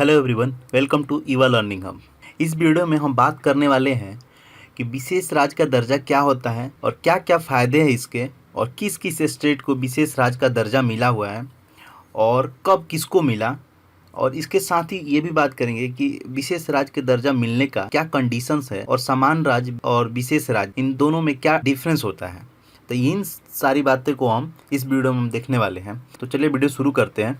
Hello everyone, welcome to Eva Learning Hub. इस video में हम बात करने वाले हैं कि विशेष राज्य का दर्जा क्या होता है और क्या क्या फ़ायदे हैं इसके, और किस किस स्टेट को विशेष राज्य का दर्जा मिला हुआ है और कब किसको मिला। और इसके साथ ही ये भी बात करेंगे कि विशेष राज्य के दर्जा मिलने का क्या कंडीशंस है और सामान्य राज्य और विशेष राज्य इन दोनों में क्या डिफरेंस होता है। तो इन सारी बातें को हम इस वीडियो में हम देखने वाले हैं। तो चलिए वीडियो शुरू करते हैं।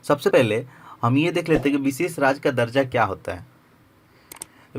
सबसे पहले हम ये देख लेते हैं कि विशेष राज्य का दर्जा क्या होता है।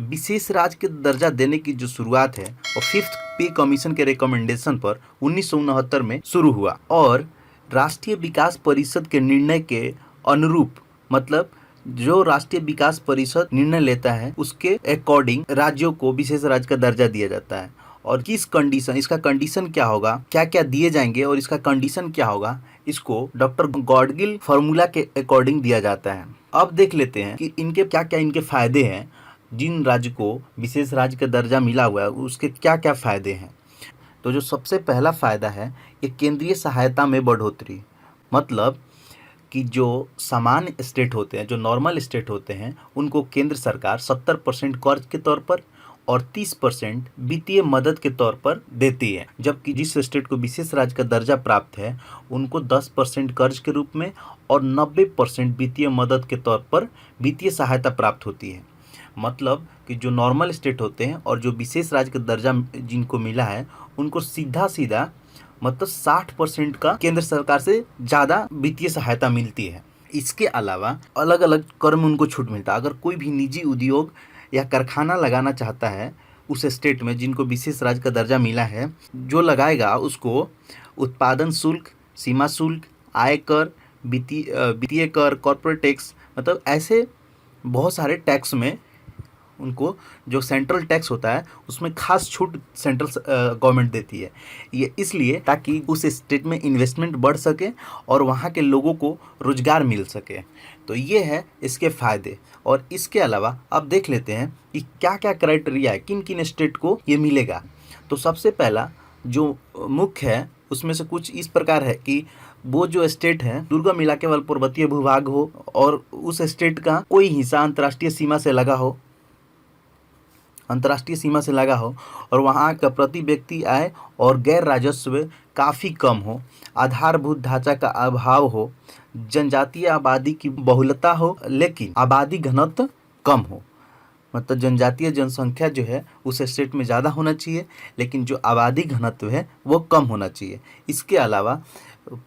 विशेष राज्य के दर्जा देने की जो शुरुआत है वो 5th पे कमीशन के रिकमेंडेशन पर 1969 में शुरू हुआ और राष्ट्रीय विकास परिषद के निर्णय के अनुरूप, मतलब जो राष्ट्रीय विकास परिषद निर्णय लेता है उसके अकॉर्डिंग राज्यों को विशेष राज्य का दर्जा दिया जाता है। और किस कंडीशन, इसका कंडीशन क्या होगा, क्या क्या दिए जाएंगे और इसका कंडीशन क्या होगा, इसको डॉक्टर गॉडगिल फार्मूला के अकॉर्डिंग दिया जाता है। अब देख लेते हैं कि इनके क्या क्या इनके फायदे हैं। जिन राज्य को विशेष राज्य का दर्जा मिला हुआ है उसके क्या क्या फायदे हैं। तो जो सबसे पहला फायदा है ये केंद्रीय सहायता में बढ़ोतरी। मतलब कि जो सामान्य स्टेट होते हैं, जो नॉर्मल स्टेट होते हैं, उनको केंद्र सरकार 70% कर्ज के तौर पर और 30% वित्तीय मदद के तौर पर देती है। जबकि जिस स्टेट को विशेष राज्य का दर्जा प्राप्त है उनको 10% कर्ज के रूप में और 90% वित्तीय मदद के तौर पर वित्तीय सहायता प्राप्त होती है। मतलब कि जो नॉर्मल स्टेट होते हैं और जो विशेष राज्य का दर्जा जिनको मिला है उनको सीधा सीधा मतलब 60% का केंद्र सरकार से ज़्यादा वित्तीय सहायता मिलती है। इसके अलावा अलग अलग कर में उनको छूट मिलता है। अगर कोई भी निजी उद्योग या कारखाना लगाना चाहता है उस स्टेट में जिनको विशेष राज्य का दर्जा मिला है, जो लगाएगा उसको उत्पादन शुल्क, सीमा शुल्क, आय कर, वित्तीय कर, कॉर्पोरेट टैक्स, मतलब ऐसे बहुत सारे टैक्स में उनको जो सेंट्रल टैक्स होता है उसमें खास छूट सेंट्रल गवर्नमेंट देती है। ये इसलिए ताकि उस स्टेट में इन्वेस्टमेंट बढ़ सके और वहाँ के लोगों को रोजगार मिल सके। तो ये है इसके फ़ायदे। और इसके अलावा अब देख लेते हैं कि क्या क्या क्राइटेरिया है, किन किन स्टेट को ये मिलेगा। तो सबसे पहला जो मुख्य है उसमें से कुछ इस प्रकार है कि वो जो स्टेट है दुर्गम इलाके वाला पर्वतीय भूभाग हो और उस स्टेट का कोई हिस्सा अंतर्राष्ट्रीय सीमा से लगा हो और वहाँ का प्रति व्यक्ति आय और गैर राजस्व काफ़ी कम हो, आधारभूत ढांचा का अभाव हो, जनजातीय आबादी की बहुलता हो लेकिन आबादी घनत्व कम हो। मतलब जनजातीय जनसंख्या जो है उस स्टेट में ज़्यादा होना चाहिए लेकिन जो आबादी घनत्व है वो कम होना चाहिए। इसके अलावा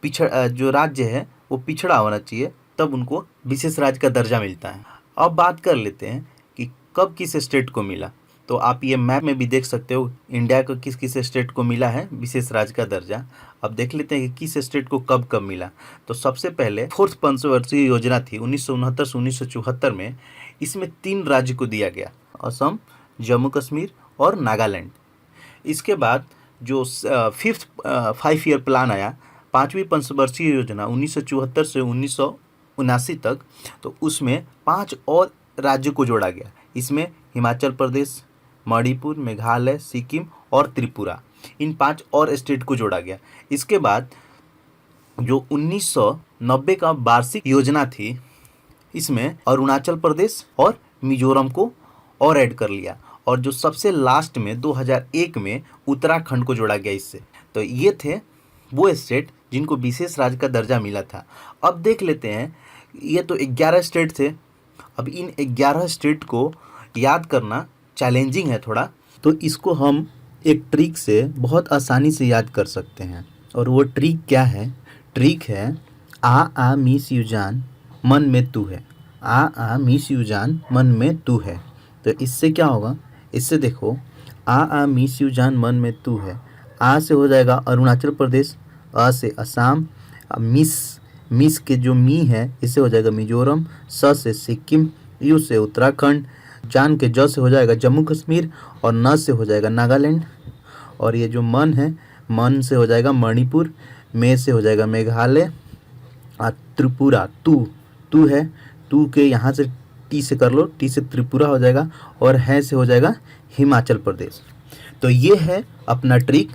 जो राज्य है वो पिछड़ा होना चाहिए, तब उनको विशेष राज्य का दर्जा मिलता है। अब बात कर लेते हैं कि कब किस स्टेट को मिला। तो आप ये मैप में भी देख सकते हो इंडिया को किस किस स्टेट को मिला है विशेष राज्य का दर्जा। अब देख लेते हैं कि किस स्टेट को कब कब मिला। तो सबसे पहले 4th पंचवर्षीय योजना थी 1969 से 1974 में। इसमें 3 राज्य को दिया गया, असम, जम्मू कश्मीर और नागालैंड। इसके बाद जो 5th 5 ईयर प्लान आया, 5वीं पंचवर्षीय योजना 1974 से 1979 तक, तो उसमें 5 और राज्यों को जोड़ा गया। इसमें हिमाचल प्रदेश, मणिपुर, मेघालय, सिक्किम और त्रिपुरा, इन 5 और स्टेट को जोड़ा गया। इसके बाद जो 1990 का वार्षिक योजना थी इसमें अरुणाचल प्रदेश और मिजोरम को और ऐड कर लिया। और जो सबसे लास्ट में 2001 में उत्तराखंड को जोड़ा गया इससे। तो ये थे वो स्टेट जिनको विशेष राज्य का दर्जा मिला था। अब देख लेते हैं, ये तो 11 स्टेट थे। अब इन 11 स्टेट को याद करना चैलेंजिंग है थोड़ा, तो इसको हम एक ट्रिक से बहुत आसानी से याद कर सकते हैं। और वो ट्रिक क्या है? ट्रिक है आ मिस यू जान मन में तू है। आ मिस यू जान मन में तू है। तो इससे क्या होगा, इससे देखो, आ मिस यू जान मन में तू है, आ से हो जाएगा अरुणाचल प्रदेश, अ से असम, मिस के जो मी है इससे हो जाएगा मिजोरम, स से सिक्किम, यू से उत्तराखंड, जान के ज से हो जाएगा जम्मू कश्मीर और न से हो जाएगा नागालैंड। और ये जो मन है, मन से हो जाएगा मणिपुर, में से हो जाएगा मेघालय और त्रिपुरा, तू है, तू के यहाँ से टी से कर लो, टी से त्रिपुरा हो जाएगा और है से हो जाएगा हिमाचल प्रदेश। तो ये है अपना ट्रिक,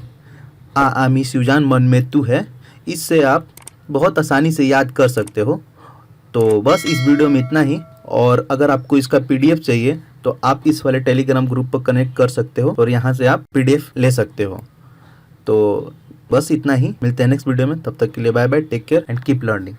आ मिस यू जान मन में तू है। इससे आप बहुत आसानी से याद कर सकते हो तो बस इस वीडियो में इतना ही, और अगर आपको इसका पीडीएफ चाहिए तो आप इस वाले टेलीग्राम ग्रुप पर कनेक्ट कर सकते हो और यहाँ से आप पीडीएफ ले सकते हो। तो बस इतना ही, मिलते हैं नेक्स्ट वीडियो में, तब तक के लिए bye bye, take care and keep learning.